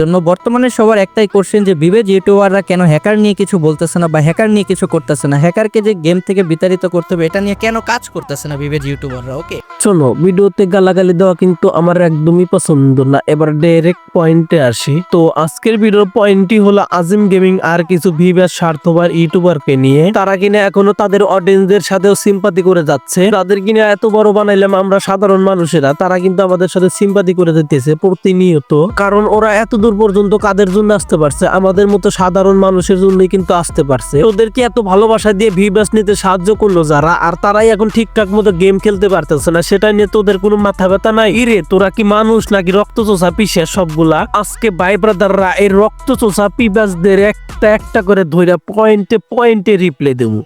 জন্য বর্তমানে সবার একটাই কোশ্চেন যে বিবেজ ইউটিউবাররা কেন হ্যাকার নিয়ে কিছু বলতেছে না বা হ্যাকার নিয়ে কিছু করতেছে না, হ্যাকারকে যে গেম থেকে বিতাড়িত করতে হবে এটা নিয়ে কেন কাজ করতেছে না বিবেজ ইউটিউবাররা। ওকে, শোনো, ভিডিওতে গালাগালি দেওয়া কিন্তু আমার একদমই পছন্দ না। এবার ডাইরেক্ট পয়েন্টে আসি। তো আজকের ভিডিওর পয়েন্টই হলো আজিম গেমিং আর কিছু ভিউয়ার স্বার্থবার ইউটিউবারকে নিয়ে। তারা কিনা এখনো তাদের অডিয়েন্সদের সাথেও সিম্পাথি করে যাচ্ছে। তাদের কিনা এত বড় বানাইলাম আমরা সাধারণ মানুষেরা, তারা কিন্তু আমাদের সাথে সিম্পাথি করে যেতেছে প্রতিনিয়ত। কারণ ওরা এত দূর পর্যন্ত কাদের জন্য আসতে পারছে? আমাদের মতো সাধারণ মানুষের জন্যই কিন্তু আসতে পারছে। ওদেরকে এত ভালোবাসা দিয়ে ভিউয়ার্স নিতে সাহায্য করলো যারা, আর তারাই এখন ঠিকঠাক মতো গেম খেলতে পারতেছে না, সেটা নিয়ে তোদের কোনো মাথা ব্যথা নাই? ইরে তোরা কি মানুষ নাকি রক্ত চোষা পিসে সবগুলা? আজকে ভাই ব্রাদাররা এই রক্ত চোষা পিবাসদের একটা একটা করে ধইরা পয়েন্টে পয়েন্টে রিপ্লে দেবো।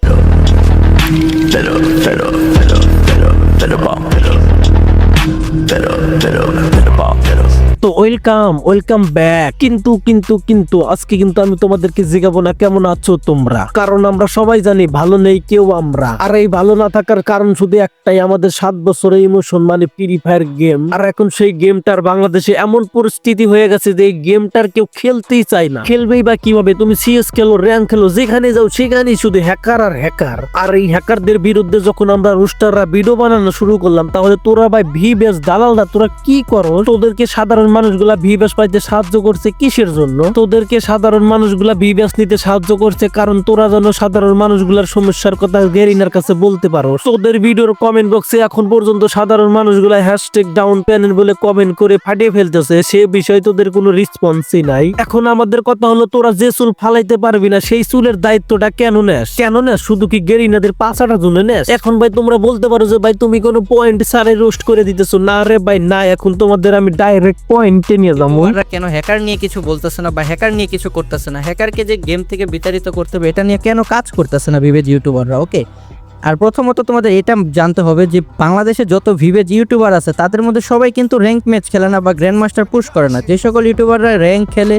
তো ওয়েলকাম ব্যাক। কিন্তু আজকে কিন্তু আমি তোমাদেরকে জিগাবো না কেমন আছো তোমরা, কারণ আমরা সবাই জানি ভালো নেই কেউ আমরা। আর এই ভালো না থাকার কারণ শুধু একটাই, আমাদের 7 বছরের ইমোশন মানে ফ্রি ফায়ার গেম। আর এখন সেই গেমটার বাংলাদেশে এমন পরিস্থিতি হয়ে গেছে যে এই গেমটার কেউ খেলতেই চায় না। খেলবেই বা কিভাবে? তুমি সিএস খেলো, র্যাঙ্ক খেলো, যেখানে যাও সেখানেই শুধু হ্যাকার আর হ্যাকার। আর এই হ্যাকারদের বিরুদ্ধে যখন আমরা রুস্টাররা ভিডিও বানানো শুরু করলাম, তাহলে তোরা ভাই ভিউয়ার্স দালালরা তোরা কি করো? তোদেরকে সাধারণ মানুষগুলা ভিউয়ার্স পাইতে সাহায্য করছে কিসের জন্য? তোদেরকে সাধারণ মানুষগুলা ভিউয়ার্স নিতে সাহায্য করছে কারণ তোরা যেন সাধারণ মানুষগুলার সমস্যার কথা গেরিনার কাছে বলতে পারো। তোদের ভিডিওর কমেন্ট বক্সে এখন পর্যন্ত সাধারণ মানুষগুলা হ্যাশট্যাগ ডাউন প্যানেল বলে কমেন্ট করে ফাটিয়ে ফেলতেছে, সে বিষয়ে তোদের কোনো রেসপন্সই নাই। এখন আমাদের কথা হলো, তোরা যে চুল ফালাইতে পারবি না সেই চুলের দায়িত্বটা কেন নেস? শুধু কি গেরিনাদের পাছাটা জন্য নেস? এখন ভাই তোমরা বলতে পারো যে ভাই তুমি কোনো পয়েন্ট সারে রোস্ট করে দিতেছো। না রে ভাই না, এখন তোমাদের আমি ডাইরেক্ট পয়েন্টে নিয়ে যাবো। কেন হ্যাকার নিয়ে কিছু বলতেছে না বা হ্যাকার নিয়ে কিছু করতেছে না, হ্যাকারকে যে গেম থেকে বিতাড়িত করতে হবে এটা নিয়ে কেন কাজ করতেছে না বিবেজ ইউটিউবাররা। ওকে, আর প্রথমত তোমাদের এটা জানতে হবে যে বাংলাদেশে যত ভিভেজ ইউটিউবার আছে তাদের মধ্যে সবাই কিন্তু র্যাঙ্ক ম্যাচ খেলে না বা গ্র্যান্ড মাস্টার পুশ করে না। যে সকল ইউটিউবাররা র্যাঙ্ক খেলে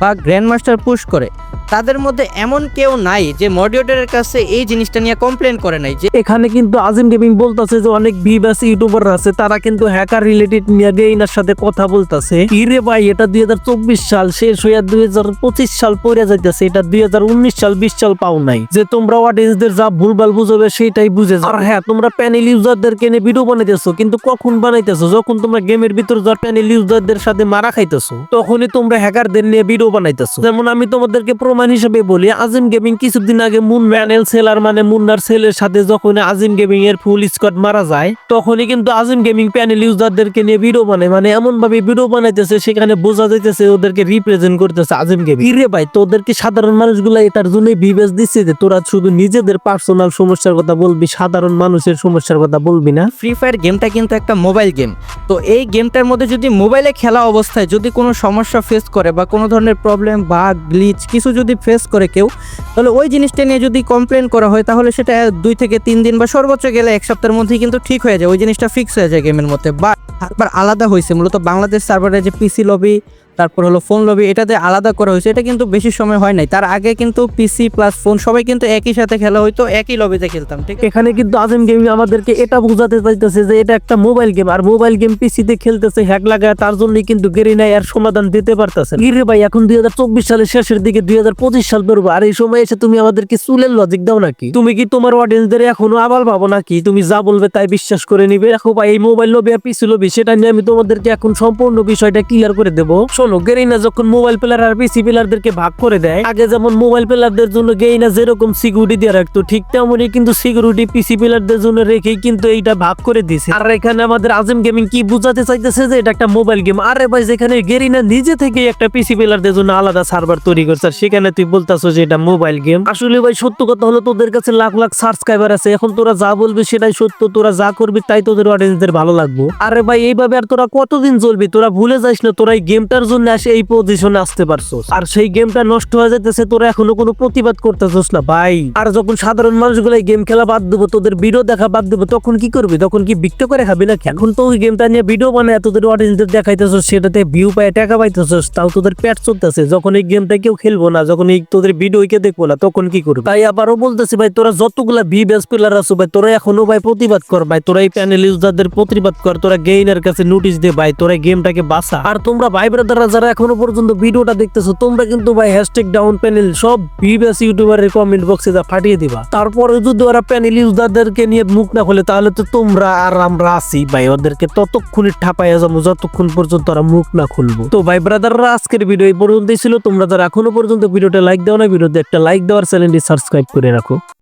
বা গ্র্যান্ড মাস্টার পুশ করে তাদের মধ্যে এমন কেউ নাই যে মডারেটরের কাছে এই জিনিসটা নিয়ে কমপ্লেন করে নাই। যে এখানে কিন্তু আজিম গেমিং বলতেছে যে অনেক ভিউয়ার্স ইউটিউবার আছে তারা কিন্তু হ্যাকার রিলেটেড নিয়ে গেইনার সাথে কথা বলতেছে। ইরে ভাই, এটা 2024 সাল শেষ হইয়া 2025 সাল পড়ে যাইতেছে। এটা 2019 সাল 20 সাল পাও নাই যে তোমরা অডিয়েন্সদের যা ভুলভাল বুঝবে সেটাই বুঝে যাও। আর হ্যাঁ, তোমরা প্যানেল ইউজারদেরকে নিয়ে ভিডিও বানাইতেছো, কিন্তু কখন বানাইতেছো? যখন তোমরা গেমের ভিতর যা প্যানেল ইউজারদের সাথে মারা খাইতেছো তখনই তোমরা হ্যাকারদের নিয়ে ভিডিও বানাইতেছো। যেমন আমি তোমাদেরকে প্রমাণ হিসেবে বলি, আজিম গেমিং কিছুদিন আগে মুন ম্যানেল সেলার মানে মুন্নার সেলের সাথে যখন আজিম গেমিং এর ফুল স্কোয়াড মারা যায় তখনই কিন্তু আজিম গেমিং প্যানেল ইউজারদেরকে নিয়ে ভিডিও বানায়। মানে এমন ভাবে ভিডিও বানাইতেছে সেখানে বোঝা যাইতেছে ওদেরকে রিপ্রেজেন্ট করতেছে আজিম গেমিং। ইরে ভাই, তোদেরকে সাধারণ মানুষগুলা এটার জন্যই ভিউয়ার্স দিচ্ছে যে তোরা শুধু নিজেদের পার্সোনাল সমস্যার কথা বলবি, সাধারণ মানুষের সমস্যার কথা বলবি না। ফ্রি ফায়ার গেমটা কিন্তু একটা মোবাইল গেম। তো এই গেমটার মধ্যে যদি মোবাইলে খেলা অবস্থায় যদি কোনো সমস্যা ফেস করে বা কোনো ধরনের প্রবলেম বা গ্লিচ কিছু যদি ফেস করে কেউ, তাহলে ওই জিনিসটা নিয়ে যদি কমপ্লেন করা হয় তাহলে সেটা 2 থেকে 3 দিন বা সর্বোচ্চ গেলে 1 সপ্তাহের মধ্যেই কিন্তু ঠিক হয়ে যায়, ওই জিনিসটা ফিক্স হয়ে যায় গেমের মধ্যে। বা আবার আলাদা হয়েছে মূলত বাংলাদেশ সার্ভারে যে পিসি লবি তারপর হলো ফোন লবি, এটাতে আলাদা করা হয়েছে। এটা কিন্তু বেশি সময় হয় নাই, তার আগে কিন্তু পিসি প্লাস ফোন সবাই কিন্তু একই সাথে খেলা হইতো, একই লবিতে খেলতাম। ঠিক, এখানে কিন্তু আজিম গেমিং আমাদেরকে এটা বোঝাতে চাইতেছে যে এটা একটা মোবাইল গেম, আর মোবাইল গেম পিসিতে খেলতেছে হ্যাক লাগায়, তার জন্যই কিন্তু গেরিনা এর সমাধান দিতে পারতেছে। ইরে ভাই, এখন 2024 সালের শেষের দিকে 2025 সাল পড়বো, আর এই সময় এসে তুমি আমাদেরকে চুলের লজিক দাও নাকি? তুমি কি তোমার অডিয়েন্সদের এখনো আবাল পাবো নাকি? তুমি যা বলবে তাই বিশ্বাস করে নিবে? দেখো ভাই, এই মোবাইল লবি আর পিসি লবি সেটা নিয়ে আমি তোমাদেরকে এখন সম্পূর্ণ বিষয়টা ক্লিয়ার করে দেবো। শোনো, গেরিনা যখন মোবাইল প্লেয়ার আর পিসি প্লেয়ারদেরকে ভাগ করে দেয়, আগে যেমন মোবাইল প্লেয়ারদের জন্য গেইনা যেরকম সিকিউরিটি দিয়ে রাখতো, ঠিক তেমনই কিন্তু সিকিউরিটি পিসি প্লেয়ারদের জন্য রেখেই কিন্তু এইটা ভাগ করে দিয়েছে। আর এখানে আমাদের আজিম গেমিং কি বুঝাতে চাইতেছে যে এটা একটা মোবাইল গেম। আরে ভাই, যেখানে গেরিনা নিজে থেকে একটা পিসি প্লেয়ারদের জন্য আলাদা সার্ভার তৈরি করছে, আর সেখানে তুই বলতাছো যে এটা মোবাইল গেম। আসলে ভাই সত্য কথা হলো, তোদের কাছে লাখ লাখ সাবস্ক্রাইবার আছে, এখন তোরা যা বলবি সেটাই সত্য, তোরা যা করবি তাই তোদের অডিয়েন্সদের ভালো লাগবে। আরে ভাই, এইভাবে আর তোরা কতদিন চলবি? তোরা ভুলে যাস না তোরা এই গেমটার জন্য আসে এই পজিশনে আসতে পারছোস, আর সেই গেমটা নষ্ট হয়ে যাইতেছে, তোরা এখনো কোনো প্রতিবাদ করতেছস না ভাই। আর যখন সাধারণ মানুষগুলো এই গেম খেলা বাদ দেবো, তোদের ভিডিও দেখা বাদ দেবো, তখন কি করবি? তখন কি বিক্রি করে খাবি নাকি? এখন তো ওই গেমটা নিয়ে ভিডিও বানায় তোদের অডিয়েন্সদের দেখাইতেছস, সেটাতে ভিউ পায় টাকা পাইতেছস, তাও তোদের পেট চলতেছে। যখন এই গেমটা কেউ খেলবো না, যখন এই তোদের ভিডিও কে দেখবো না, তখন কি করবি? তাই আবারও বলতেছি ভাই, তোরা যতগুলা ভিউয়ার্স প্লেয়ার আছো ভাই, তোরা এখনো ভাই প্রতিবাদ কর ভাই, তোরা এই প্যানেল ইউজারদের প্রতিবাদ কর, তোরা গেইনার কাছে নোটিশ দে ভাই, তোরা গেমটাকে বাঁচা। আর তোমরা ভাই ব্রাদাররা যারা এখনো পর্যন্ত ভিডিওটা দেখতেছো তোমরা কিন্তু ভাই হ্যাশট্যাগ ডাউন প্যানেল সব ভিভাস ইউটিউবারের কমেন্ট বক্সে যা ফাটিয়ে দিবা। তারপরে যদি ওরা প্যানেল ইউজারদেরকে নিয়ে মুখ না খোলে তাহলে তো তোমরা আর আমরা আছি ভাই, ওদেরকে ততক্ষণই ঠাপাইয়া যাবো যতক্ষণ পর্যন্ত ওরা মুখ না খুলবো। তো ভাই ব্রাদাররা আজকের ভিডিও এই পর্যন্তই ছিল। তোমরা যারা এখনো পর্যন্ত ভিডিওটা লাইক দাও না, ভিডিওতে একটা লাইক দেওয়ার চ্যানেলটি সাবস্ক্রাইব করে রাখো।